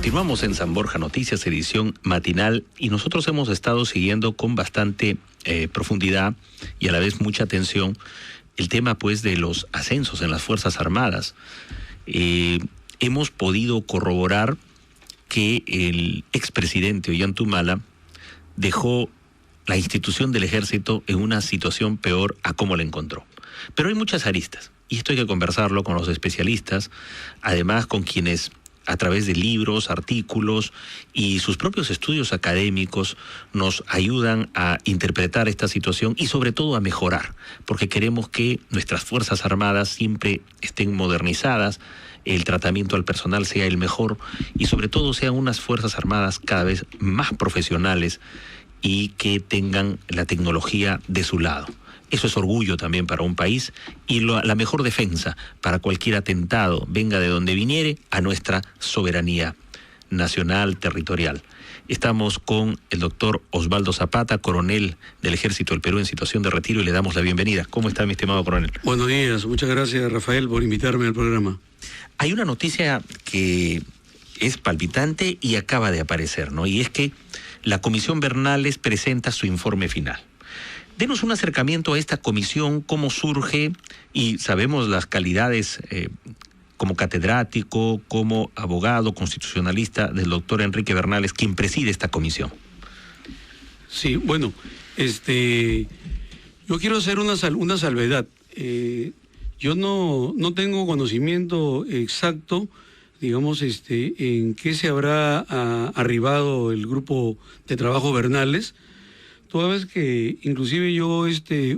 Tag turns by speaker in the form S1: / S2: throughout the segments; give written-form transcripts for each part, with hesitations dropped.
S1: Continuamos en San Borja Noticias, edición matinal, y nosotros hemos estado siguiendo con bastante profundidad y a la vez mucha atención el tema pues de los ascensos en las Fuerzas Armadas. Hemos podido corroborar que el expresidente Ollanta dejó la institución del Ejército en una situación peor a como la encontró. Pero hay muchas aristas, y esto hay que conversarlo con los especialistas, además con quienes a través de libros, artículos y sus propios estudios académicos nos ayudan a interpretar esta situación y sobre todo a mejorar, porque queremos que nuestras Fuerzas Armadas siempre estén modernizadas, el tratamiento al personal sea el mejor y sobre todo sean unas Fuerzas Armadas cada vez más profesionales y que tengan la tecnología de su lado. Eso es orgullo también para un país y la mejor defensa para cualquier atentado, venga de donde viniere, a nuestra soberanía nacional, territorial. Estamos con el doctor Osvaldo Zapata, coronel del Ejército del Perú en situación de retiro, y le damos la bienvenida. ¿Cómo está, mi estimado coronel?
S2: Buenos días, muchas gracias, Rafael, por invitarme al programa.
S1: Hay una noticia que es palpitante y acaba de aparecer, ¿no? Y es que la Comisión Bernales presenta su informe final. Denos un acercamiento a esta comisión, cómo surge, y sabemos las calidades como catedrático, como abogado constitucionalista del doctor Enrique Bernales, quien preside esta comisión.
S2: Sí, bueno, yo quiero hacer una salvedad. Yo no tengo conocimiento exacto, digamos, en qué se habrá arribado el grupo de trabajo Bernales. Toda vez que inclusive yo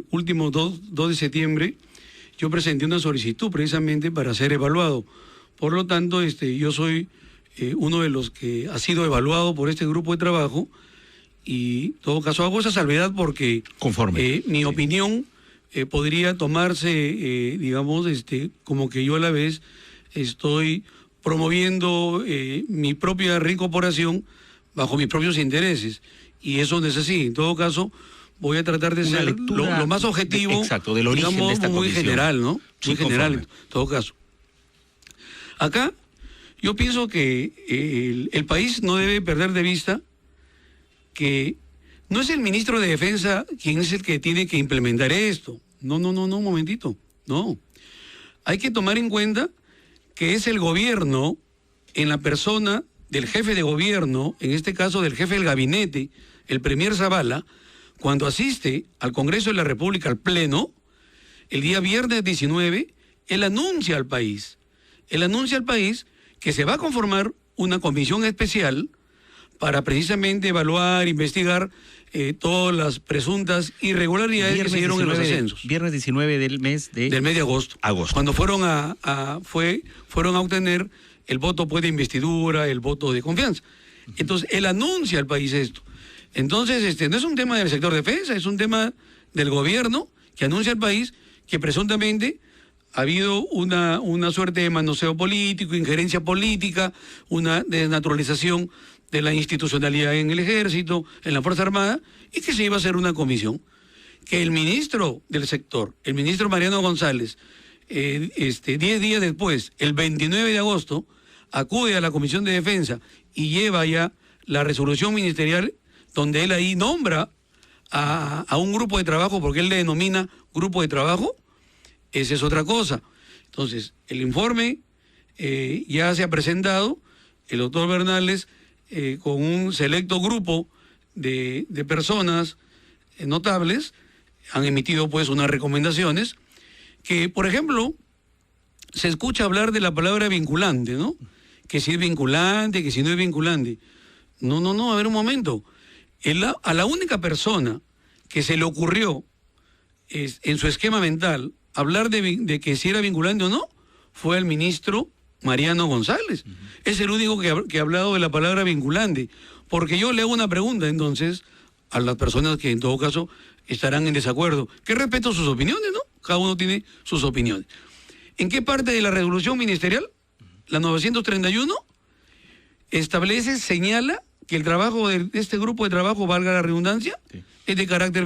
S2: último 2 de septiembre yo presenté una solicitud precisamente para ser evaluado. Por lo tanto, yo soy uno de los que ha sido evaluado por este grupo de trabajo, y en todo caso hago esa salvedad porque mi opinión podría tomarse, digamos, como que yo a la vez estoy promoviendo mi propia reincorporación bajo mis propios intereses. Y eso no es así. En todo caso, voy a tratar de ser lo más objetivo,
S1: exacto, del origen, digamos, de esta
S2: muy
S1: comisión.
S2: General, ¿no?
S1: Sí,
S2: muy general, en todo caso. Acá, yo pienso que el país no debe perder de vista que no es el ministro de Defensa quien es el que tiene que implementar esto. No, un momentito. No. Hay que tomar en cuenta que es el gobierno, en la persona del jefe de gobierno, en este caso del jefe del gabinete, el premier Zavala, cuando asiste al Congreso de la República, al Pleno, el día viernes 19, él anuncia al país que se va a conformar una comisión especial para precisamente evaluar, investigar todas las presuntas irregularidades que se dieron en los ascensos.
S1: Viernes 19 del mes de
S2: agosto. Cuando fueron a obtener el voto pues, de investidura, el voto de confianza. Entonces, él anuncia al país esto. Entonces, no es un tema del sector defensa, es un tema del gobierno que anuncia al país que presuntamente ha habido una suerte de manoseo político, injerencia política, una desnaturalización de la institucionalidad en el Ejército, en la Fuerza Armada, y que se iba a hacer una comisión. Que el ministro del sector, el ministro Mariano González, 10 días después, el 29 de agosto, acude a la Comisión de Defensa y lleva ya la resolución ministerial donde él ahí nombra a un grupo de trabajo, porque él le denomina grupo de trabajo. Esa es otra cosa. Entonces, el informe ya se ha presentado, el doctor Bernales, con un selecto grupo de personas notables, han emitido pues unas recomendaciones que, por ejemplo, se escucha hablar de la palabra vinculante, ¿no? Que si es vinculante, que si no es vinculante. No, a ver un momento. A la única persona que se le ocurrió en su esquema mental hablar de que si era vinculante o no, fue el ministro Mariano González. Es el único que ha hablado de la palabra vinculante. Porque yo le hago una pregunta, entonces, a las personas que en todo caso estarán en desacuerdo, que respeto sus opiniones, ¿no? Cada uno tiene sus opiniones. ¿En qué parte de la resolución ministerial, la 931, señala que el trabajo de este grupo de trabajo, valga la redundancia, sí, es de carácter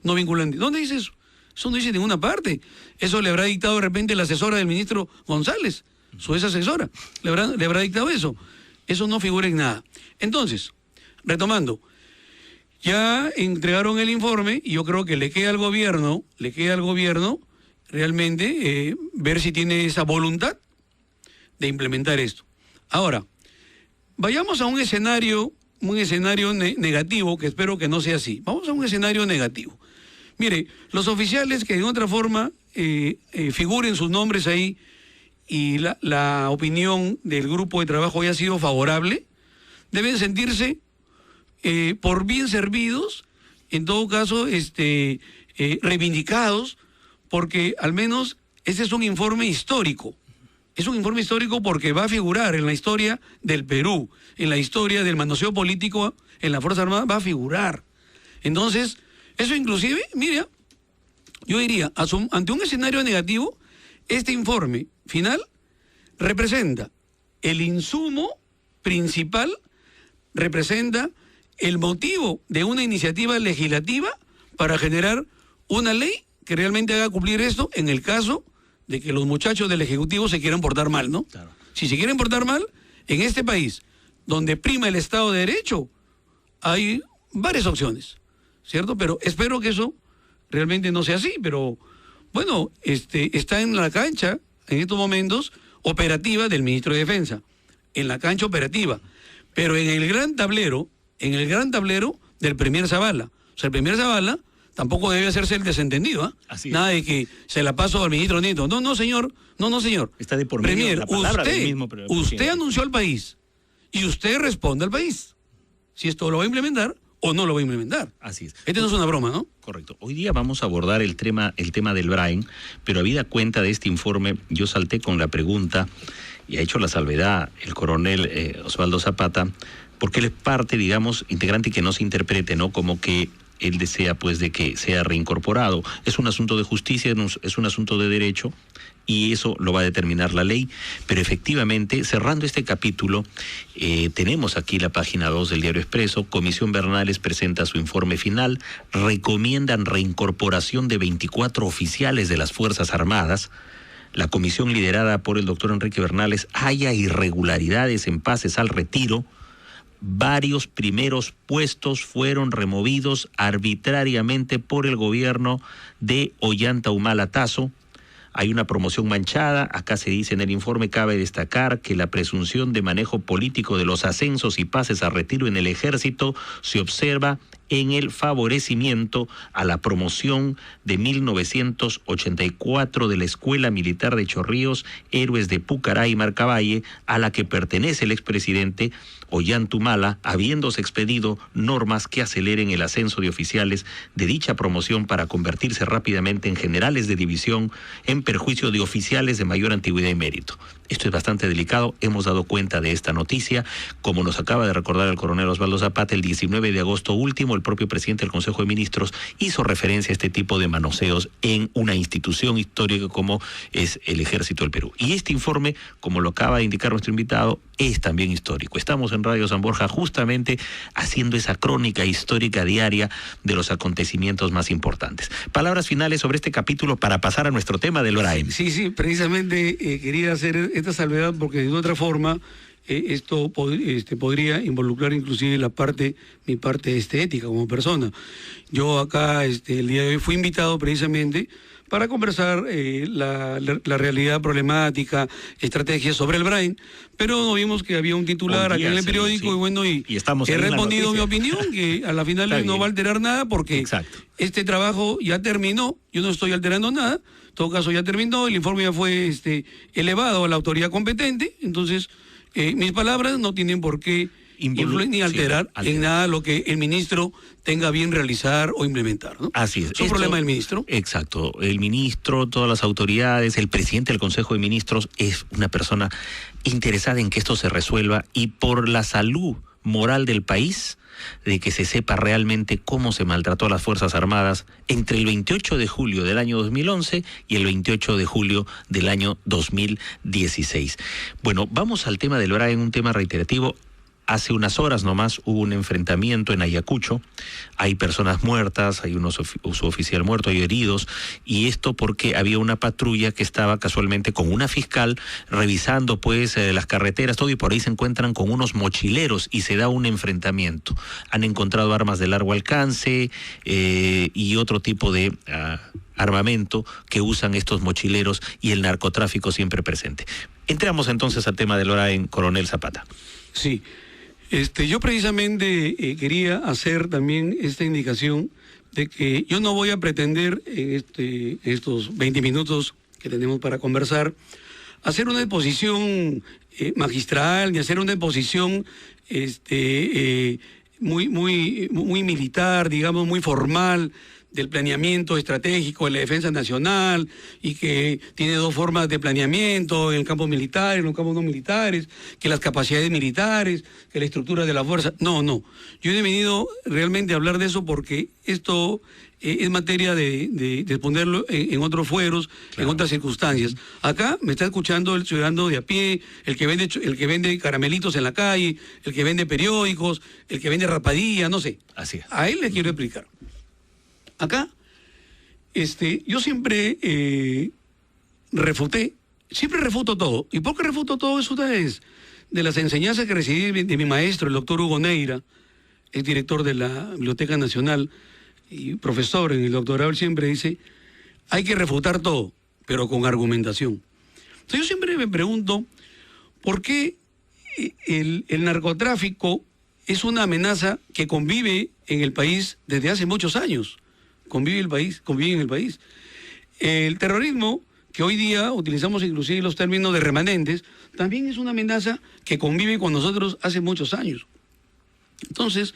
S2: no vinculante? ¿Dónde dice eso? Eso no dice en ninguna parte. Eso le habrá dictado de repente la asesora del ministro González, su ex asesora, le habrá dictado eso. Eso no figura en nada. Entonces, retomando, ya entregaron el informe y yo creo que le queda al gobierno realmente ver si tiene esa voluntad de implementar esto. Ahora, vayamos a un escenario negativo, que espero que no sea así. Vamos a un escenario negativo. Mire, los oficiales que de otra forma figuren sus nombres ahí y la opinión del grupo de trabajo haya sido favorable, deben sentirse por bien servidos, en todo caso reivindicados, porque al menos ese es un informe histórico. Es un informe histórico porque va a figurar en la historia del Perú, en la historia del manoseo político en la Fuerza Armada, va a figurar. Entonces, eso inclusive, mira, yo diría, ante un escenario negativo, este informe final representa el insumo principal, representa el motivo de una iniciativa legislativa para generar una ley que realmente haga cumplir esto en el caso de que los muchachos del Ejecutivo se quieran portar mal, ¿no? Claro. Si se quieren portar mal, en este país, donde prima el Estado de Derecho, hay varias opciones, ¿cierto? Pero espero que eso realmente no sea así, pero bueno, está en la cancha, en estos momentos, operativa del ministro de Defensa, en la cancha operativa, pero en el gran tablero del Premier Zavala. O sea, el Premier Zavala tampoco debe hacerse el desentendido, ¿ah? ¿Eh? Nada de que se la paso al ministro Nieto. No, señor.
S1: Está de por medio
S2: Premier,
S1: la palabra del mismo
S2: usted anunció al país y usted responde al país si esto lo va a implementar o no lo va a implementar.
S1: Así es.
S2: No es una broma, ¿no?
S1: Correcto. Hoy día vamos a abordar el tema del Brain, pero habida cuenta de este informe, yo salté con la pregunta, y ha hecho la salvedad el coronel Osvaldo Zapata, porque él es parte, digamos, integrante y que no se interprete, ¿no? Como que él desea, pues, de que sea reincorporado. Es un asunto de justicia, es un asunto de derecho, y eso lo va a determinar la ley. Pero efectivamente, cerrando este capítulo, tenemos aquí la página 2 del Diario Expreso. Comisión Bernales presenta su informe final. Recomiendan reincorporación de 24 oficiales de las Fuerzas Armadas. La comisión liderada por el doctor Enrique Bernales halla irregularidades en pases al retiro. Varios primeros puestos fueron removidos arbitrariamente por el gobierno de Ollanta Humala Tazo. Hay una promoción manchada. Acá se dice en el informe, cabe destacar que la presunción de manejo político de los ascensos y pases a retiro en el ejército se observa en el favorecimiento a la promoción de 1984 de la Escuela Militar de Chorrillos, Héroes de Pucará y Marcavalle, a la que pertenece el expresidente Ollanta Humala, habiéndose expedido normas que aceleren el ascenso de oficiales de dicha promoción para convertirse rápidamente en generales de división en perjuicio de oficiales de mayor antigüedad y mérito. Esto es bastante delicado, hemos dado cuenta de esta noticia, como nos acaba de recordar el coronel Osvaldo Zapata, el 19 de agosto último, el propio presidente del Consejo de Ministros hizo referencia a este tipo de manoseos en una institución histórica como es el Ejército del Perú. Y este informe, como lo acaba de indicar nuestro invitado, es también histórico. Estamos en Radio San Borja justamente haciendo esa crónica histórica diaria de los acontecimientos más importantes. Palabras finales sobre este capítulo para pasar a nuestro tema del Brain.
S2: Sí, precisamente quería hacer esta salvedad porque de otra forma esto podría involucrar inclusive mi parte ética como persona. Yo acá el día de hoy fui invitado precisamente para conversar la realidad problemática, estrategias sobre el Brain, pero no vimos que había un titular aquí en el periódico, sí. Y bueno, y he respondido mi opinión, que a la final no va a alterar nada porque este trabajo ya terminó, yo no estoy alterando nada, en todo caso ya terminó, el informe ya fue elevado a la autoridad competente, entonces mis palabras no tienen por qué influir ni alterar en nada lo que el ministro tenga bien realizar o implementar, ¿no?
S1: Así es.
S2: Es un problema del ministro.
S1: Exacto. El ministro, todas las autoridades, el presidente del Consejo de Ministros es una persona interesada en que esto se resuelva y por la salud moral del país, de que se sepa realmente cómo se maltrató a las Fuerzas Armadas entre el 28 de julio del año 2011 y el 28 de julio del año 2016. Bueno, vamos al tema del Brain, un tema reiterativo. Hace unas horas nomás hubo un enfrentamiento en Ayacucho, hay personas muertas, hay un suboficial muerto, hay heridos, y esto porque había una patrulla que estaba casualmente con una fiscal revisando pues las carreteras, todo, y por ahí se encuentran con unos mochileros y se da un enfrentamiento. Han encontrado armas de largo alcance y otro tipo de armamento que usan estos mochileros, y el narcotráfico siempre presente. Entramos entonces al tema del hora en Coronel Zapata.
S2: Sí. Yo precisamente quería hacer también esta indicación de que yo no voy a pretender en estos 20 minutos que tenemos para conversar hacer una exposición magistral, ni hacer una exposición muy militar, digamos, muy formal, del planeamiento estratégico de la defensa nacional, y que tiene dos formas de planeamiento, en el campo militar, en los campos no militares, que las capacidades militares, que la estructura de la fuerza. No. Yo he venido realmente a hablar de eso porque esto es materia de ponerlo en otros fueros, claro, en otras circunstancias. Acá me está escuchando el ciudadano de a pie, el que vende caramelitos en la calle, el que vende periódicos, el que vende rapadilla, no sé.
S1: Así es.
S2: A él le quiero explicar. Acá, yo siempre siempre refuto todo. ¿Y por qué refuto todo? Eso es de las enseñanzas que recibí de mi maestro, el doctor Hugo Neira, es director de la Biblioteca Nacional y profesor en el doctorado. Él siempre dice, hay que refutar todo, pero con argumentación. Entonces yo siempre me pregunto, ¿por qué el narcotráfico es una amenaza que convive en el país desde hace muchos años? Convive en el país. El terrorismo, que hoy día utilizamos inclusive los términos de remanentes, también es una amenaza que convive con nosotros hace muchos años. Entonces,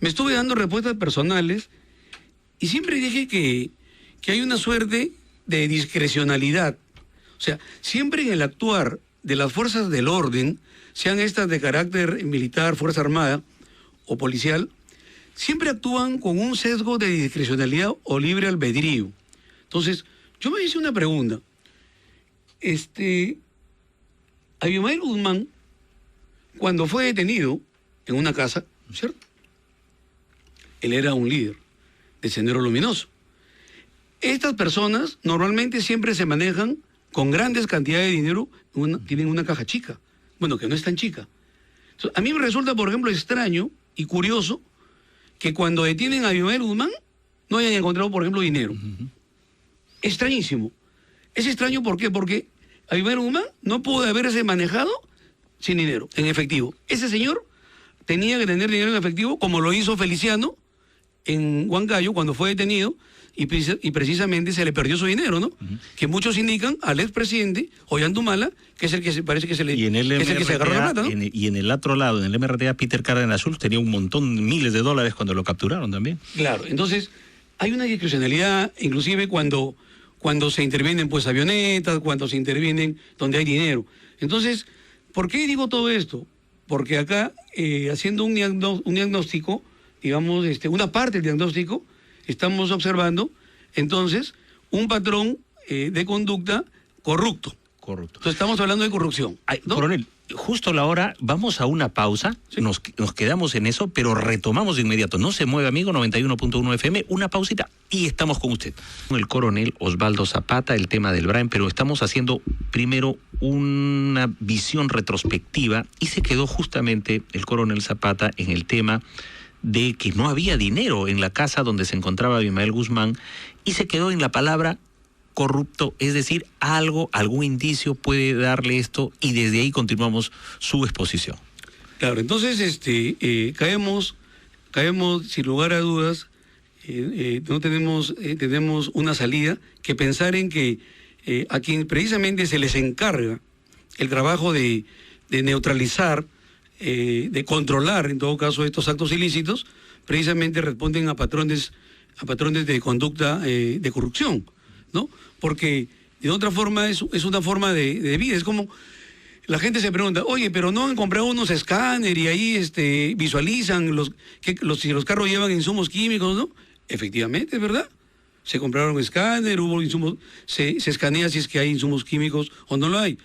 S2: me estuve dando respuestas personales y siempre dije que hay una suerte de discrecionalidad. O sea, siempre en el actuar de las fuerzas del orden, sean estas de carácter militar, Fuerza Armada o policial, siempre actúan con un sesgo de discrecionalidad o libre albedrío. Entonces, yo me hice una pregunta. Abimael Guzmán, cuando fue detenido en una casa, ¿cierto? Él era un líder de Sendero Luminoso. Estas personas normalmente siempre se manejan con grandes cantidades de dinero, tienen una caja chica. Bueno, que no es tan chica. Entonces, a mí me resulta, por ejemplo, extraño y curioso que cuando detienen a Abimael Guzmán no hayan encontrado, por ejemplo, dinero. Uh-huh. Extrañísimo. Es extraño, ¿por qué? Porque Abimael Guzmán no pudo haberse manejado sin dinero, en efectivo. Ese señor tenía que tener dinero en efectivo, como lo hizo Feliciano en Huancayo cuando fue detenido, y precisamente se le perdió su dinero, ¿no? Uh-huh. Que muchos indican al expresidente Ollanta, que es el que parece que se le que se agarró la plata, ¿no?
S1: Y en el otro lado, en el MRTA, Peter Cárdenas Schultz tenía un montón, miles de dólares cuando lo capturaron también.
S2: Claro, entonces hay una discrecionalidad, inclusive cuando se intervienen pues avionetas, cuando se intervienen donde hay dinero. Entonces, ¿por qué digo todo esto? Porque acá, haciendo un diagnóstico, digamos, una parte del diagnóstico, estamos observando, entonces, un patrón de conducta corrupto. Entonces, estamos hablando de corrupción, ¿no?
S1: Coronel, justo a la hora, vamos a una pausa, ¿sí? Nos quedamos en eso, pero retomamos de inmediato. No se mueve, amigo, 91.1 FM, una pausita y estamos con usted. El coronel Osvaldo Zapata, el tema del Brain, pero estamos haciendo primero una visión retrospectiva y se quedó justamente el coronel Zapata en el tema de que no había dinero en la casa donde se encontraba Abimael Guzmán, y se quedó en la palabra corrupto, es decir, algún indicio puede darle esto, y desde ahí continuamos su exposición.
S2: Claro, entonces caemos sin lugar a dudas, no tenemos una salida que pensar en que a quien precisamente se les encarga el trabajo de neutralizar, de controlar, en todo caso, estos actos ilícitos, precisamente responden a patrones de conducta de corrupción, ¿no? Porque de otra forma es una forma de vida. Es como la gente se pregunta, oye, pero no han comprado unos escáneres y ahí visualizan si los carros llevan insumos químicos, ¿no? Efectivamente, es verdad. Se compraron escáner, hubo insumos, se escanea si es que hay insumos químicos o no lo hay.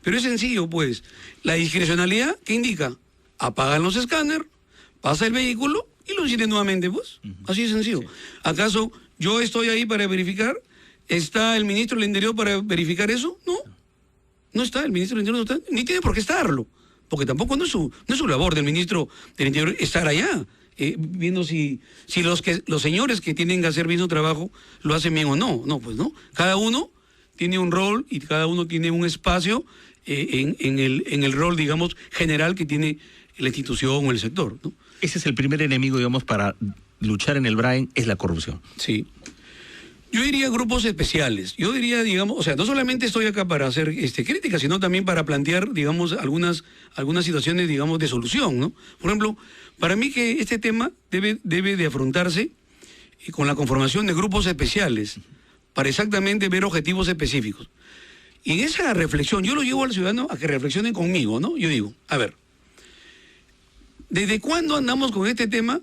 S2: Pero es sencillo, pues. La discrecionalidad, ¿qué indica? apagan los escáneres, pasa el vehículo y lo encienden nuevamente, pues. Así de sencillo. Sí. ¿Acaso yo estoy ahí para verificar? ¿Está el ministro del Interior para verificar eso? No. No está, el ministro del Interior no está, ni tiene por qué estarlo. Porque tampoco no es su labor del ministro del Interior estar allá, viendo si los señores que tienen que hacer bien su trabajo lo hacen bien o no. No, pues no. Cada uno tiene un rol y cada uno tiene un espacio en el rol, digamos, general que tiene la institución o el sector, ¿no?
S1: Ese es el primer enemigo, digamos, para luchar en el Brain, es la corrupción.
S2: Sí. Yo diría grupos especiales. Yo diría, digamos, o sea, no solamente estoy acá para hacer críticas, sino también para plantear, digamos, algunas situaciones, digamos, de solución, ¿no? Por ejemplo, para mí que este tema debe de afrontarse con la conformación de grupos especiales para exactamente ver objetivos específicos. Y en esa reflexión, yo lo llevo al ciudadano a que reflexionen conmigo, ¿no? Yo digo, a ver, ¿desde cuándo andamos con este tema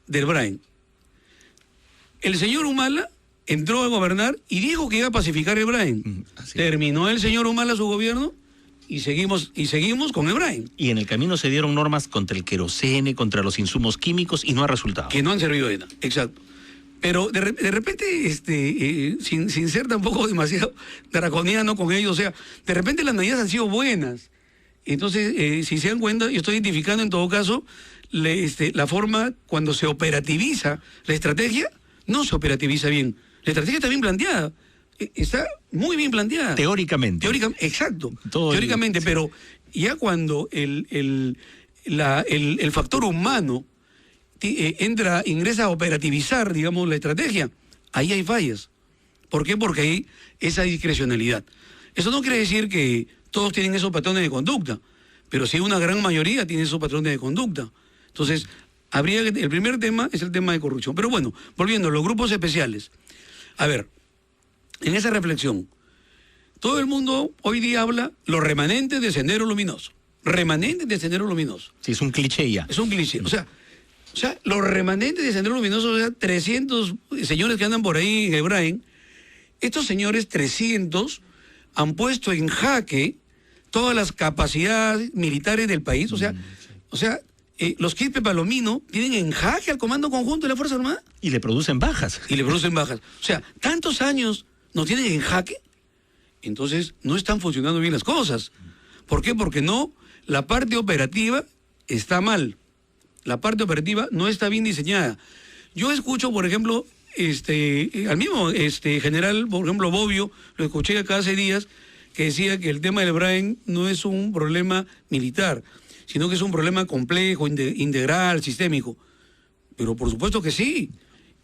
S2: del Brain? El señor Humala entró a gobernar y dijo que iba a pacificar el Brain. Terminó el señor Humala su gobierno y seguimos con el Brain. Y
S1: en el camino se dieron normas contra el querosene, contra los insumos químicos y no ha resultado.
S2: Que no han servido de nada, exacto. Pero de repente, sin ser tampoco demasiado draconiano con ellos, o sea, de repente las medidas han sido buenas. Entonces, si se dan cuenta, yo estoy identificando en todo caso la forma cuando se operativiza la estrategia, no se operativiza bien. La estrategia está bien planteada, está muy bien planteada.
S1: Teóricamente.
S2: Exacto, teóricamente, sí. Pero ya cuando el factor humano ingresa a operativizar, digamos, la estrategia, ahí hay fallas. ¿Por qué? Porque hay esa discrecionalidad. Eso no quiere decir que todos tienen esos patrones de conducta, pero sí una gran mayoría tiene esos patrones de conducta. Entonces, el primer tema es el tema de corrupción. Pero bueno, volviendo a los grupos especiales. A ver, en esa reflexión, todo el mundo hoy día habla los remanentes de Sendero Luminoso. Remanentes de Sendero Luminoso.
S1: Sí, es un cliché ya.
S2: Es un cliché. O sea, los remanentes de Sendero Luminoso, o sea, 300 señores que andan por ahí en Hebrain, estos señores 300 han puesto en jaque todas las capacidades militares del país. O sea, los Quispe Palomino tienen en jaque al Comando Conjunto de la Fuerza Armada.
S1: Y le producen bajas.
S2: O sea, tantos años nos tienen en jaque, entonces no están funcionando bien las cosas. ¿Por qué? Porque la parte operativa está mal. La parte operativa no está bien diseñada. Yo escucho, por ejemplo, al mismo general, por ejemplo, Bobbio, lo escuché acá hace días, que decía que el tema del Brain no es un problema militar, sino que es un problema complejo, integral, sistémico. Pero por supuesto que sí.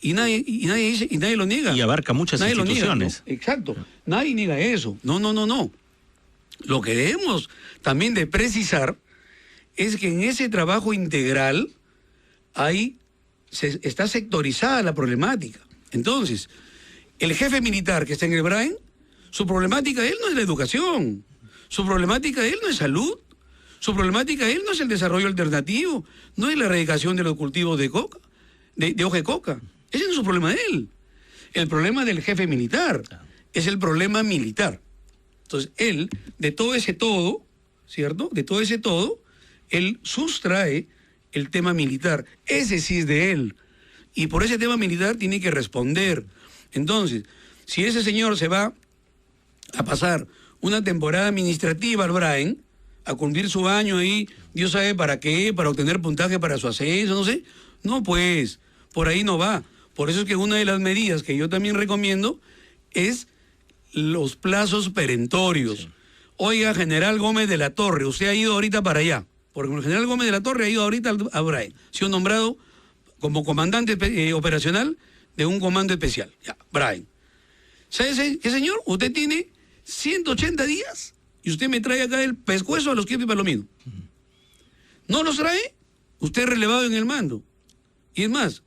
S2: Y nadie dice, y nadie lo niega.
S1: Y abarca muchas instituciones.
S2: ¿No? Exacto. Nadie niega eso. No. Lo que debemos también de precisar es que en ese trabajo integral está sectorizada la problemática. Entonces, el jefe militar que está en el Brain, su problemática de él no es la educación, su problemática de él no es salud, su problemática de él no es el desarrollo alternativo, no es la erradicación de los cultivos de coca, de hoja de coca. Ese no es su problema de él. El problema del jefe militar es el problema militar. Entonces, él, de todo ese todo, ¿cierto? De todo ese todo, él sustrae el tema militar. Ese sí es de él. Y por ese tema militar tiene que responder. Entonces, si ese señor se va a pasar una temporada administrativa al Brain, a cumplir su año ahí, Dios sabe para qué, para obtener puntaje para su ascenso, no sé. No, pues, por ahí no va. Por eso es que una de las medidas que yo también recomiendo es los plazos perentorios. Sí. Oiga, general Gómez de la Torre, usted ha ido ahorita para allá. Porque el general Gómez de la Torre ha ido ahorita a Brain. Ha sido nombrado como comandante operacional de un comando especial. Ya, Brain. ¿Sabe qué, señor? Usted tiene 180 días y usted me trae acá el pescuezo a los Quispe Palomino. No los trae, usted es relevado en el mando. Y es más,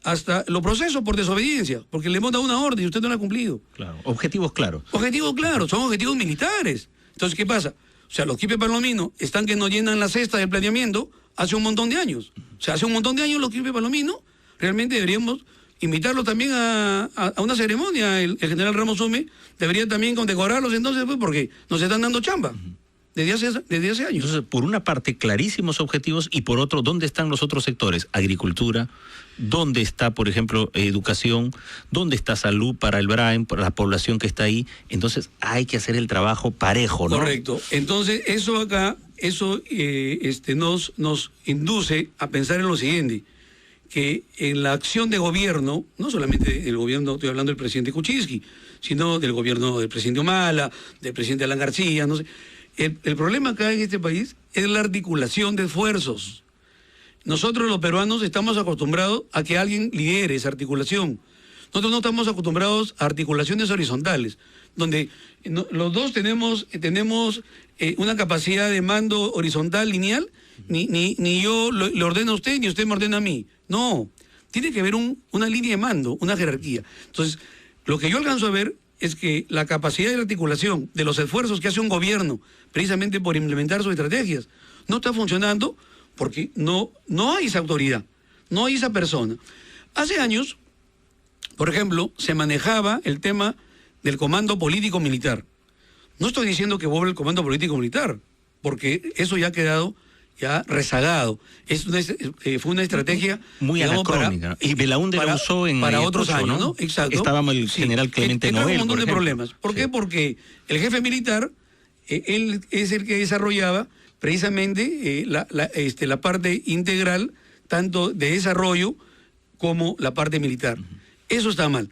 S2: hasta lo proceso por desobediencia, porque le hemos dado una orden y usted no la ha cumplido.
S1: Claro, objetivos claros.
S2: Objetivos claros, son objetivos militares. Entonces, ¿qué pasa? O sea, los Quispe Palomino están que no llenan la cesta del planeamiento hace un montón de años. O sea, hace un montón de años los Quispe Palomino, realmente deberíamos invitarlos también a una ceremonia. El general Ramos Sume debería también condecorarlos entonces, pues, porque nos están dando chamba. desde hace años.
S1: Entonces, por una parte, clarísimos objetivos, y por otro, ¿dónde están los otros sectores? Agricultura, ¿dónde está, por ejemplo, educación? ¿Dónde está salud para el BRAEM, para la población que está ahí? Entonces, hay que hacer el trabajo parejo, ¿no?
S2: Correcto. Entonces, eso acá, nos induce a pensar en lo siguiente, que en la acción de gobierno, no solamente el gobierno, estoy hablando del presidente Kuczynski, sino del gobierno del presidente Humala, del presidente Alan García, no sé. El problema acá en este país es la articulación de esfuerzos. Nosotros los peruanos estamos acostumbrados a que alguien lidere esa articulación. Nosotros no estamos acostumbrados a articulaciones horizontales, donde los dos tenemos una capacidad de mando horizontal, lineal, ni yo le ordeno a usted, ni usted me ordena a mí. No, tiene que haber una línea de mando, una jerarquía. Entonces, lo que yo alcanzo a ver es que la capacidad de articulación de los esfuerzos que hace un gobierno precisamente por implementar sus estrategias no está funcionando porque no hay esa autoridad, no hay esa persona. Hace años, por ejemplo, se manejaba el tema del comando político-militar. No estoy diciendo que vuelva el comando político-militar, porque eso ya ha quedado rezagado. Fue una estrategia
S1: muy anacrónica. Y Belaúnde la usó
S2: para otros años, ¿no? Exacto.
S1: Estábamos el general Clemente Noel.
S2: Un montón de problemas. ¿Por qué? Porque el jefe militar, él es el que desarrollaba precisamente la parte integral, tanto de desarrollo como la parte militar. Eso está mal.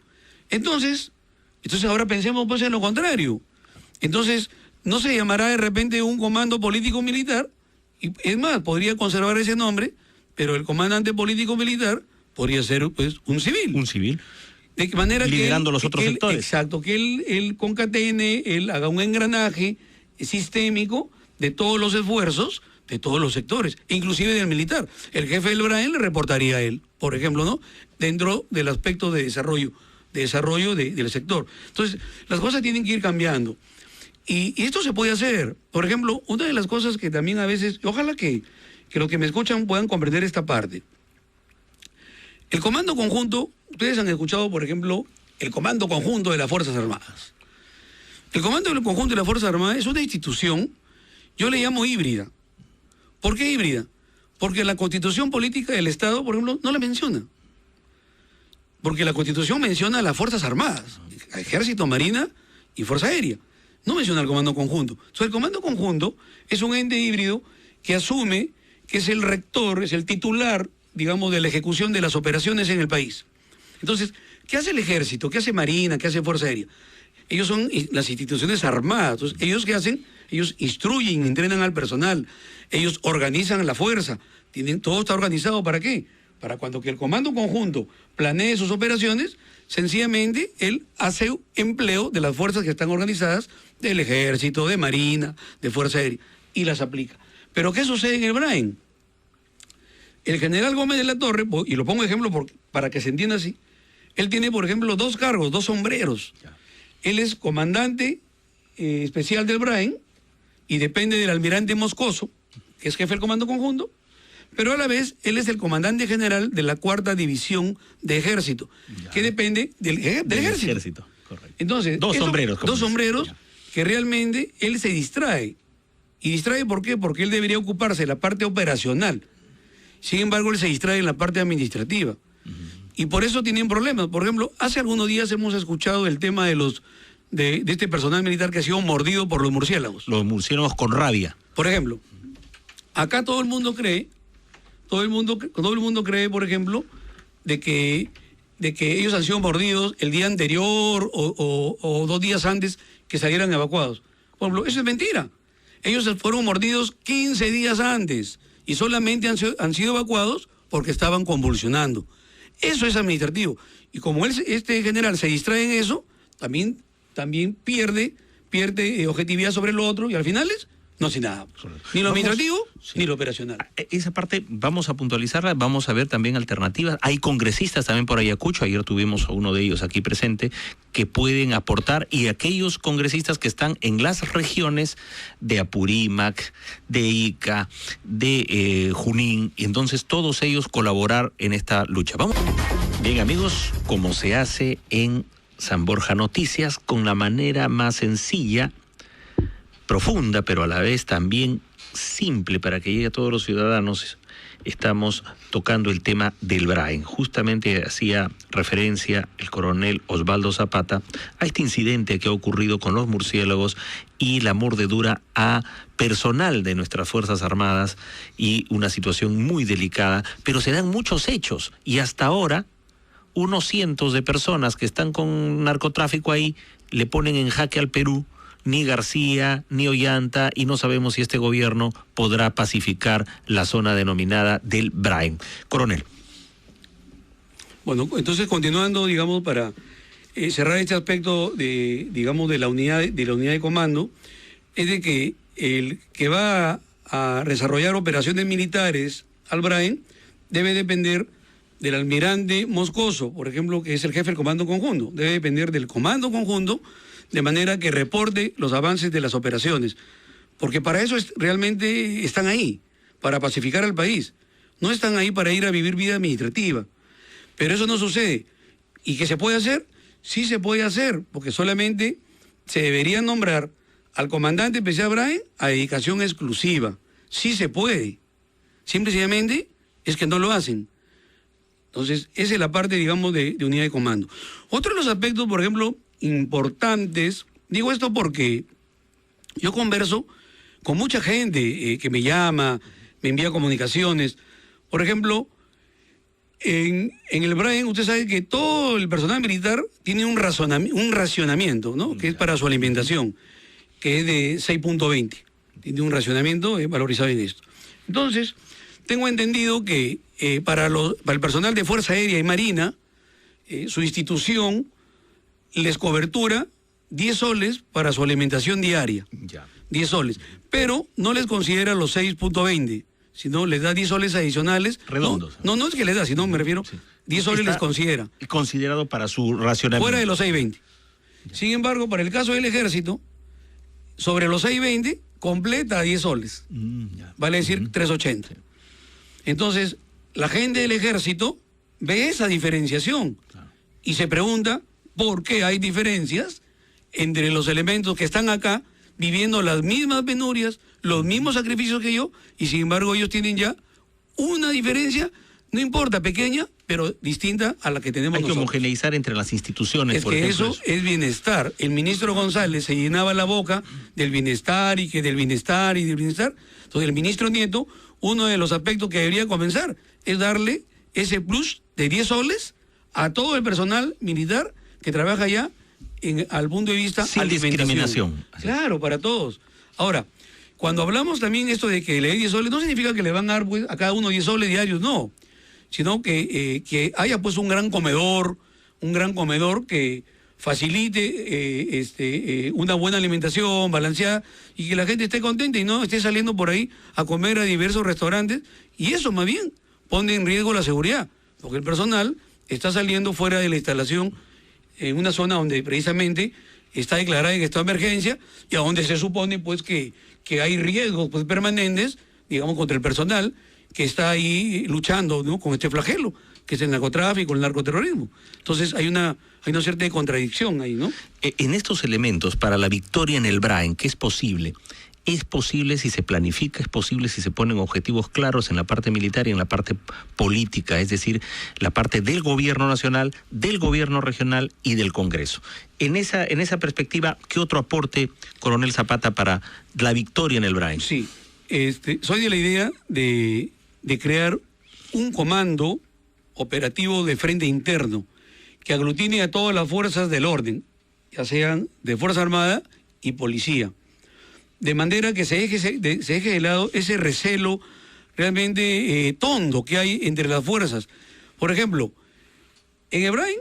S2: Entonces ahora pensemos pues en lo contrario. Entonces, no se llamará de repente un comando político-militar. Y es más, podría conservar ese nombre, pero el comandante político-militar podría ser pues un civil.
S1: Un civil.
S2: De manera
S1: liderando los otros sectores.
S2: Exacto, que él concatene, él haga un engranaje sistémico de todos los esfuerzos de todos los sectores, inclusive del militar. El jefe del BRAEM le reportaría a él, por ejemplo, ¿no? Dentro del aspecto de desarrollo del sector. Entonces, las cosas tienen que ir cambiando. Y esto se puede hacer. Por ejemplo, una de las cosas que también a veces, ojalá que los que me escuchan puedan comprender esta parte. El comando conjunto, ustedes han escuchado, por ejemplo, el comando conjunto de las Fuerzas Armadas. El comando conjunto de las Fuerzas Armadas es una institución, yo le llamo híbrida. ¿Por qué híbrida? Porque la Constitución Política del Estado, por ejemplo, no la menciona. Porque la Constitución menciona a las Fuerzas Armadas, Ejército, Marina y Fuerza Aérea. No menciona el comando conjunto. Entonces, el comando conjunto es un ente híbrido que asume que es el rector, es el titular, digamos, de la ejecución de las operaciones en el país. Entonces, ¿qué hace el Ejército? ¿Qué hace Marina? ¿Qué hace Fuerza Aérea? Ellos son las instituciones armadas. Entonces, ¿ellos qué hacen? Ellos instruyen, entrenan al personal. Ellos organizan la fuerza. Todo está organizado, ¿para qué? Para cuando que el comando conjunto planee sus operaciones, sencillamente él hace empleo de las fuerzas que están organizadas, del Ejército, de Marina, de Fuerza Aérea, y las aplica. Pero ¿qué sucede en el BRAEM? El general Gómez de la Torre, y lo pongo de ejemplo para que se entienda así, él tiene, por ejemplo, 2 cargos, 2 sombreros. Él es comandante especial del BRAEM y depende del almirante Moscoso, que es jefe del comando conjunto, pero a la vez él es el comandante general de la 4ª División de Ejército, que depende del Ejército.
S1: Correcto.
S2: Entonces,
S1: dos sombreros
S2: que realmente él se distrae. ¿Y distrae por qué? Porque él debería ocuparse de la parte operacional. Sin embargo, él se distrae en la parte administrativa. Y por eso tienen problemas. Por ejemplo, hace algunos días hemos escuchado el tema de este personal militar que ha sido mordido por los murciélagos.
S1: Los murciélagos con rabia.
S2: Por ejemplo, acá todo el mundo cree, por ejemplo, de que ellos han sido mordidos el día anterior o 2 días antes que salieran evacuados. Por ejemplo, eso es mentira. Ellos fueron mordidos 15 días antes y solamente han sido evacuados porque estaban convulsionando. Eso es administrativo. Y como este general se distrae en eso, también pierde objetividad sobre lo otro y al final no hace nada. Ni lo administrativo, ni lo operacional.
S1: Esa parte vamos a puntualizarla, vamos a ver también alternativas. Hay congresistas también por Ayacucho, ayer tuvimos a uno de ellos aquí presente, que pueden aportar, y aquellos congresistas que están en las regiones de Apurímac, de Ica, de Junín, y entonces todos ellos colaborar en esta lucha. Vamos. Bien, amigos, como se hace en San Borja Noticias, con la manera más sencilla profunda, pero a la vez también simple para que llegue a todos los ciudadanos. Estamos tocando el tema del Braen. Justamente hacía referencia el coronel Osvaldo Zapata a este incidente que ha ocurrido con los murciélagos y la mordedura a personal de nuestras Fuerzas Armadas, y una situación muy delicada, pero se dan muchos hechos y hasta ahora unos cientos de personas que están con narcotráfico ahí le ponen en jaque al Perú. Ni García, ni Ollanta, y no sabemos si este gobierno podrá pacificar la zona denominada del Braen. Coronel.
S2: Bueno, entonces continuando, digamos, para cerrar este aspecto de, digamos, de la unidad de comando, es de que el que va a desarrollar operaciones militares al Braen debe depender del almirante Moscoso, por ejemplo, que es el jefe del comando conjunto. Debe depender del comando conjunto, de manera que reporte los avances de las operaciones, porque para eso realmente están ahí, para pacificar al país. No están ahí para ir a vivir vida administrativa. Pero eso no sucede. ¿Y qué se puede hacer? Sí se puede hacer, porque solamente se debería nombrar al comandante especial Braen a dedicación exclusiva. Sí se puede. Simple y sencillamente es que no lo hacen. Entonces, esa es la parte, digamos, de unidad de comando. Otro de los aspectos, por ejemplo, importantes, digo esto porque yo converso con mucha gente que me llama, me envía comunicaciones. Por ejemplo, en el Braen, usted sabe que todo el personal militar tiene un racionamiento, ¿no? Que es para su alimentación, que es de 6.20. Tiene un racionamiento valorizado en esto. Entonces, tengo entendido que para el personal de Fuerza Aérea y Marina, su institución les cobertura 10 soles para su alimentación diaria.
S1: Ya.
S2: 10 soles. Pero no les considera los 6.20, sino les da 10 soles adicionales.
S1: Redondos.
S2: No es que les da, sino me refiero, sí. 10 soles les considera.
S1: Considerado para su racionamiento.
S2: Fuera de los 6.20. Sin embargo, para el caso del Ejército, sobre los 6.20, completa 10 soles. Vale decir 3.80. Entonces, la gente del Ejército ve esa diferenciación y se pregunta por qué hay diferencias entre los elementos que están acá viviendo las mismas penurias, los mismos sacrificios que yo, y sin embargo ellos tienen ya una diferencia, no importa, pequeña, pero distinta a la que tenemos nosotros.
S1: Hay que homogeneizar entre las instituciones.
S2: Es que eso es bienestar. El ministro González se llenaba la boca del bienestar y que del bienestar y del bienestar. Entonces el ministro Nieto, uno de los aspectos que debería comenzar es darle ese plus de 10 soles a todo el personal militar que trabaja allá al punto de vista
S1: sin discriminación.
S2: Claro, para todos. Ahora, cuando hablamos también esto de que le dé 10 soles, no significa que le van a dar pues, a cada uno 10 soles diarios, no. Sino que haya pues un gran comedor que facilite una buena alimentación balanceada y que la gente esté contenta y no esté saliendo por ahí a comer a diversos restaurantes. Y eso más bien pone en riesgo la seguridad, porque el personal está saliendo fuera de la instalación en una zona donde precisamente está declarada en estado de emergencia y a donde se supone pues que hay riesgos pues, permanentes, digamos, contra el personal que está ahí luchando, ¿no?, con este flagelo, que es el narcotráfico, el narcoterrorismo. Entonces hay una cierta contradicción ahí, ¿no?
S1: En estos elementos, para la victoria en el Braen, ¿qué es posible? Es posible si se planifica, es posible si se ponen objetivos claros en la parte militar y en la parte política, es decir, la parte del gobierno nacional, del gobierno regional y del Congreso. En esa perspectiva, ¿qué otro aporte, coronel Zapata, para la victoria en el Braen?
S2: Sí, soy de la idea de crear un comando operativo de frente interno que aglutine a todas las fuerzas del orden, ya sean de Fuerza Armada y Policía. De manera que se deje de lado ese recelo realmente tonto que hay entre las fuerzas. Por ejemplo, en el Braen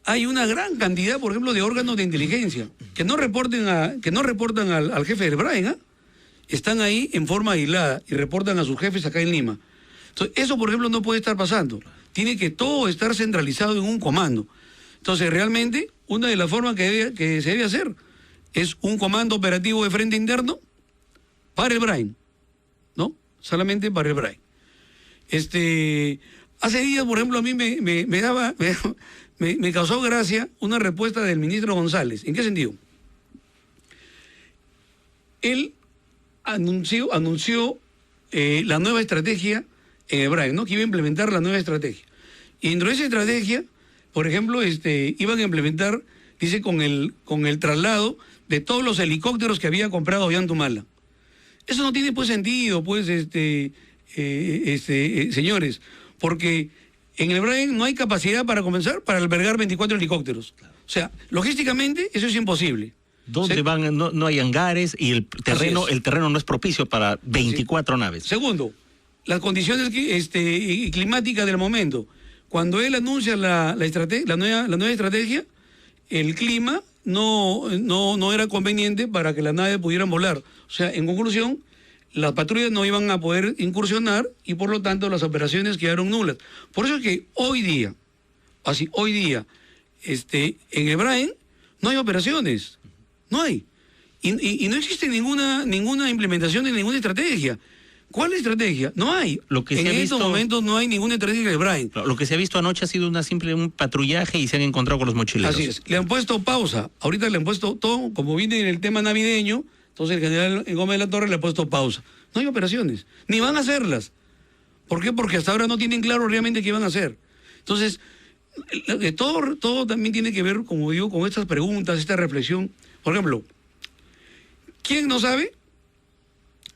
S2: hay una gran cantidad, por ejemplo, de órganos de inteligencia que no reportan al jefe del Braen, ¿eh? Están ahí en forma aislada y reportan a sus jefes acá en Lima. Entonces, eso, por ejemplo, no puede estar pasando. Tiene que todo estar centralizado en un comando. Entonces, realmente, una de las formas que se debe hacer es un comando operativo de frente interno para el Braen, ¿no? Solamente para el Braen. Hace días, por ejemplo, a mí me causó gracia una respuesta del ministro González. ¿En qué sentido? él anunció la nueva estrategia en el Brain, ¿no? Que iba a implementar la nueva estrategia. Y dentro de esa estrategia, por ejemplo, iban a implementar, dice, con el traslado de todos los helicópteros que había comprado Ollantumala. Eso no tiene pues sentido, pues, señores, porque en el Brain no hay capacidad para comenzar para albergar 24 helicópteros. O sea, logísticamente eso es imposible.
S1: ¿Dónde van? No hay hangares y el terreno no es propicio para 24 naves.
S2: Segundo, las condiciones climáticas del momento. Cuando él anuncia la nueva estrategia, el clima no era conveniente para que las naves pudieran volar. O sea, en conclusión, las patrullas no iban a poder incursionar y por lo tanto las operaciones quedaron nulas. Por eso es que hoy día, en el Brain no hay operaciones. No hay. Y no existe ninguna implementación de ninguna estrategia. ¿Cuál estrategia? No hay. En estos momentos no hay ninguna estrategia del Brain.
S1: Lo que se ha visto anoche ha sido un patrullaje y se han encontrado con los mochileros.
S2: Así es. Le han puesto pausa. Ahorita le han puesto todo, como viene en el tema navideño, entonces el general Gómez de la Torre le ha puesto pausa. No hay operaciones. Ni van a hacerlas. ¿Por qué? Porque hasta ahora no tienen claro realmente qué van a hacer. Entonces, todo también tiene que ver, como digo, con estas preguntas, esta reflexión. Por ejemplo, ¿quién no sabe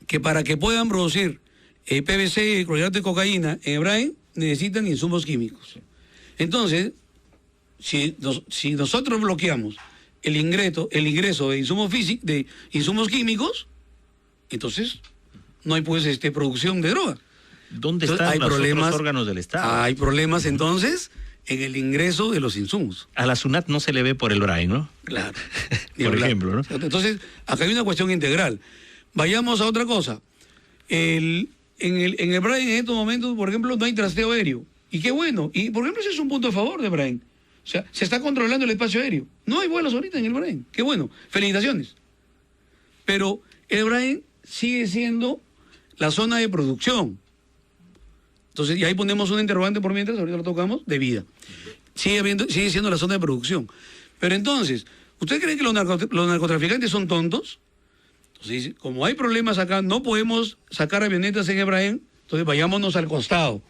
S2: que para que puedan producir PVC, clorhidrato de cocaína en Brain necesitan insumos químicos? Entonces, si nosotros bloqueamos el ingreso de insumos químicos, entonces no hay pues producción de droga.
S1: ¿Dónde están los otros órganos del Estado?
S2: Hay problemas entonces en el ingreso de los insumos.
S1: A la SUNAT no se le ve por el Brain, ¿no?
S2: Claro.
S1: Por ejemplo, ¿no?
S2: Entonces, acá hay una cuestión integral. Vayamos a otra cosa. En el Brain en estos momentos, por ejemplo, no hay trasteo aéreo. Y qué bueno. Y, por ejemplo, ese es un punto a favor de Brain. O sea, se está controlando el espacio aéreo. No hay vuelos ahorita en el Brain. Qué bueno. Felicitaciones. Pero el Brain sigue siendo la zona de producción. Entonces, y ahí ponemos un interrogante por mientras, ahorita lo tocamos, de vida. Sigue siendo la zona de producción. Pero entonces, ¿usted cree que los narcotraficantes son tontos? Entonces, como hay problemas acá, no podemos sacar avionetas en Brain, entonces vayámonos al costado.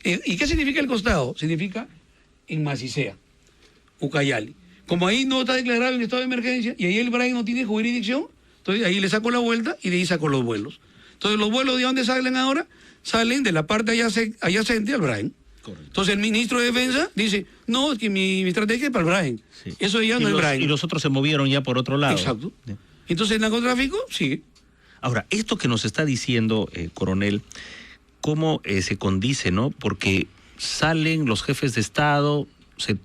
S2: ¿Y qué significa el costado? Significa en Macicea, Ucayali. Como ahí no está declarado el estado de emergencia y ahí el Brain no tiene jurisdicción, entonces ahí le saco la vuelta y de ahí saco los vuelos. Entonces, ¿los vuelos de dónde salen ahora? Salen de la parte adyacente al Brain. Correcto. Entonces el ministro de Defensa dice, no, es que mi estrategia es para el Brain. Sí. Eso ya no es Brain.
S1: Y los otros se movieron ya por otro lado.
S2: Exacto. Sí. Entonces el narcotráfico sigue.
S1: Ahora, esto que nos está diciendo, coronel, ¿cómo se condice, no? Porque salen los jefes de Estado,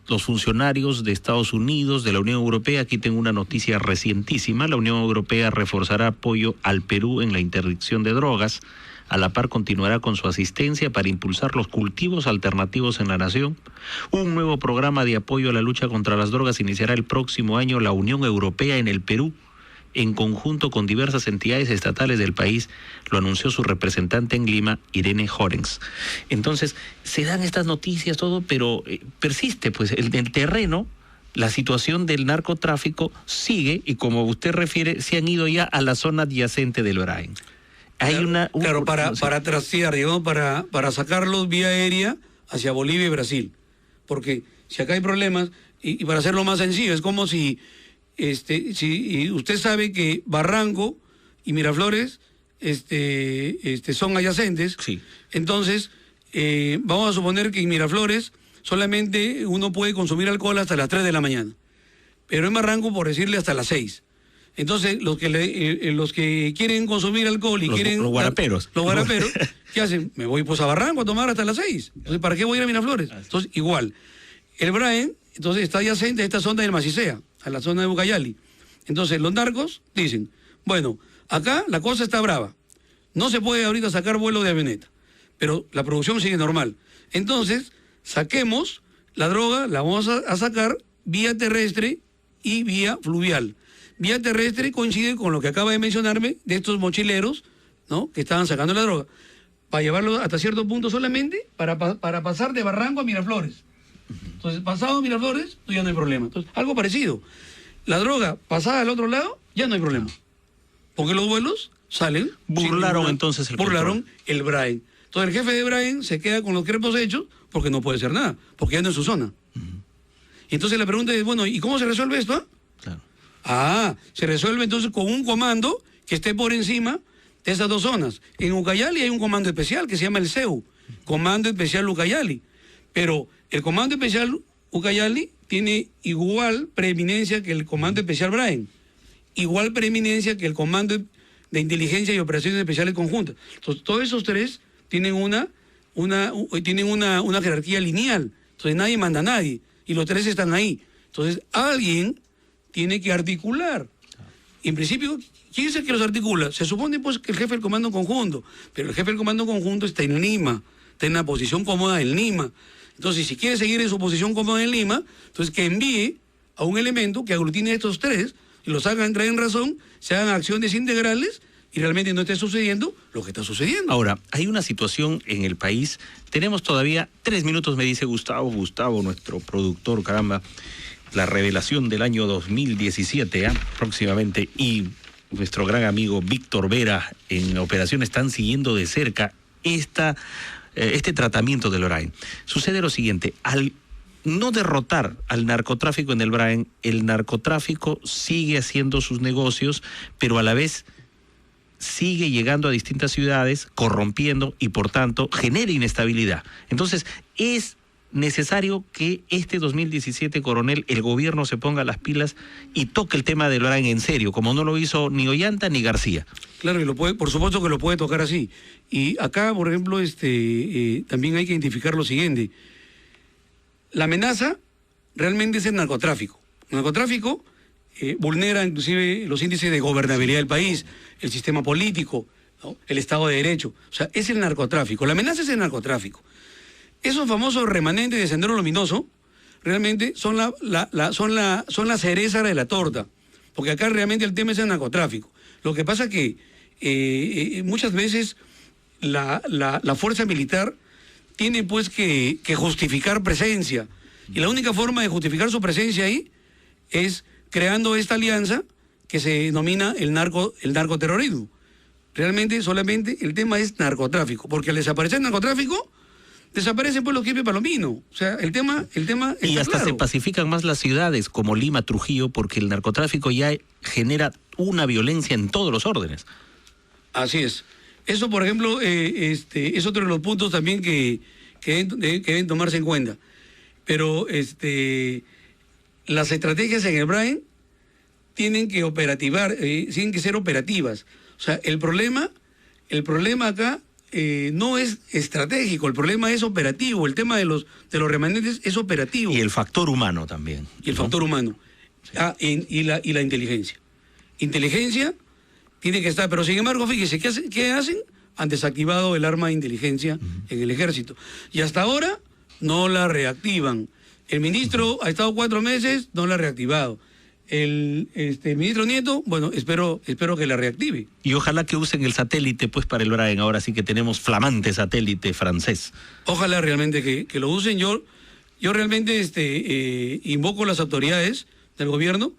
S1: los funcionarios de Estados Unidos, de la Unión Europea. Aquí tengo una noticia recientísima. La Unión Europea reforzará apoyo al Perú en la interdicción de drogas. A la par continuará con su asistencia para impulsar los cultivos alternativos en la nación. Un nuevo programa de apoyo a la lucha contra las drogas iniciará el próximo año la Unión Europea en el Perú, en conjunto con diversas entidades estatales del país, lo anunció su representante en Lima, Irene Jorens. Entonces, se dan estas noticias, todo, pero persiste, pues, en el terreno. La situación del narcotráfico sigue y, como usted refiere, se han ido ya a la zona adyacente del Brain. Hay
S2: para trastear, digamos, para sacarlos vía aérea hacia Bolivia y Brasil. Porque si acá hay problemas, y para hacerlo más sencillo, es como si usted sabe que Barranco y Miraflores son adyacentes.
S1: Sí.
S2: Entonces, vamos a suponer que en Miraflores solamente uno puede consumir alcohol hasta las 3 de la mañana. Pero en Barranco, por decirle, hasta las 6. Entonces, los que quieren consumir alcohol y quieren...
S1: Los guaraperos.
S2: Los guaraperos, ¿qué hacen? Me voy pues a Barranco a tomar hasta las 6. Entonces, ¿para qué voy a ir a Miraflores? Entonces, igual. El Brain, entonces, está adyacente a esta zona del Macicea, a la zona de Ucayali. Entonces, los narcos dicen, bueno, acá la cosa está brava. No se puede ahorita sacar vuelo de avioneta, pero la producción sigue normal. Entonces, saquemos la droga, la vamos a sacar vía terrestre y vía fluvial. Vía terrestre coincide con lo que acaba de mencionarme de estos mochileros, ¿no?, que estaban sacando la droga, para llevarlo hasta cierto punto solamente para pasar de Barranco a Miraflores. Entonces, pasado a Miraflores, ya no hay problema. Entonces, algo parecido. La droga pasada al otro lado, ya no hay problema. porque los vuelos salen...
S1: Burlaron entonces el
S2: Burlaron
S1: control.
S2: el Braen. Entonces el jefe de Braen se queda con los crepos hechos porque no puede hacer nada, porque ya no es su zona. Y entonces la pregunta es, bueno, ¿y cómo se resuelve esto?
S1: Claro.
S2: Se resuelve entonces con un comando que esté por encima de esas dos zonas. En Ucayali hay un comando especial que se llama el CEU, Comando Especial Ucayali. Pero el Comando Especial Ucayali tiene igual preeminencia que el Comando Especial Braen, igual preeminencia que el Comando de Inteligencia y Operaciones Especiales Conjuntas. Entonces, todos esos tres tienen una jerarquía lineal. Entonces, nadie manda a nadie. Y los tres están ahí. Entonces, alguien tiene que articular. En principio, ¿quién es el que los articula? Se supone pues que el jefe del Comando Conjunto. Pero el jefe del Comando Conjunto está en Lima. Está en una posición cómoda en Lima. Entonces, si quiere seguir en su posición cómoda en Lima, entonces que envíe a un elemento que aglutine a estos tres y los haga entrar en razón, se hagan acciones integrales y realmente no esté sucediendo lo que está sucediendo.
S1: Ahora, hay una situación en el país. Tenemos todavía 3 minutos, me dice Gustavo, nuestro productor, caramba, la revelación del año 2017, próximamente, y nuestro gran amigo Víctor Vera en operaciones están siguiendo de cerca este tratamiento del Braen. Sucede lo siguiente: al no derrotar al narcotráfico en el Braen, el narcotráfico sigue haciendo sus negocios, pero a la vez sigue llegando a distintas ciudades, corrompiendo y por tanto genera inestabilidad. Entonces es necesario que este 2017, coronel, el gobierno se ponga las pilas y toque el tema del Braen en serio, como no lo hizo ni Ollanta ni García.
S2: Claro, y por supuesto que lo puede tocar así. Y acá, por ejemplo, también hay que identificar lo siguiente. La amenaza realmente es el narcotráfico. El narcotráfico vulnera inclusive los índices de gobernabilidad del país, el sistema político, ¿no? El Estado de Derecho. O sea, es el narcotráfico. La amenaza es el narcotráfico. Esos famosos remanentes de Sendero Luminoso realmente son la cereza de la torta, porque acá realmente el tema es el narcotráfico. Lo que pasa que muchas veces la fuerza militar tiene pues que justificar presencia, y la única forma de justificar su presencia ahí es creando esta alianza que se denomina el narcoterrorismo. Realmente solamente el tema es narcotráfico, porque al desaparecer el narcotráfico desaparecen pues los Quispe Palomino. O sea, el tema
S1: y hasta
S2: claro.
S1: Se pacifican más las ciudades como Lima, Trujillo, porque el narcotráfico ya genera una violencia en todos los órdenes.
S2: Así es. Eso, por ejemplo, es otro de los puntos también que deben tomarse en cuenta. Pero las estrategias en el Braen tienen que tienen que ser operativas. O sea, el problema acá no es estratégico, el problema es operativo. El tema de los remanentes es operativo.
S1: Y el factor humano también.
S2: Y el factor humano. Sí. Y la inteligencia. Inteligencia tiene que estar, pero sin embargo, fíjese, ¿qué hacen? Han desactivado el arma de inteligencia en el ejército. Y hasta ahora no la reactivan. El ministro ha estado 4 meses, no la ha reactivado. El ministro Nieto, bueno, espero que la reactive.
S1: Y ojalá que usen el satélite pues para el Braen. Ahora sí que tenemos flamante satélite francés.
S2: Ojalá realmente que lo usen. Yo realmente invoco a las autoridades del gobierno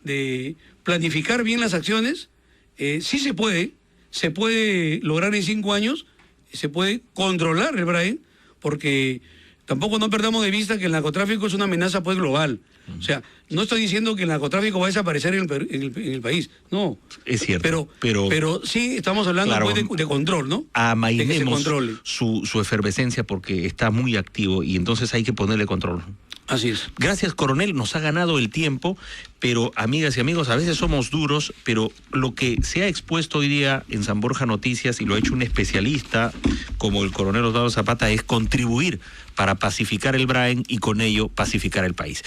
S2: de planificar bien las acciones. Sí se puede lograr en 5 años, se puede controlar el Braen, porque tampoco no perdamos de vista que el narcotráfico es una amenaza pues global. O sea, no estoy diciendo que el narcotráfico va a desaparecer en el país, no.
S1: Es cierto.
S2: Pero sí estamos hablando
S1: claro,
S2: pues, de control, ¿no?
S1: Amainemos su efervescencia porque está muy activo y entonces hay que ponerle control.
S2: Así es.
S1: Gracias, coronel, nos ha ganado el tiempo, pero amigas y amigos, a veces somos duros, pero lo que se ha expuesto hoy día en San Borja Noticias, y lo ha hecho un especialista como el coronel Osvaldo Zapata, es contribuir para pacificar el Braen y con ello pacificar el país.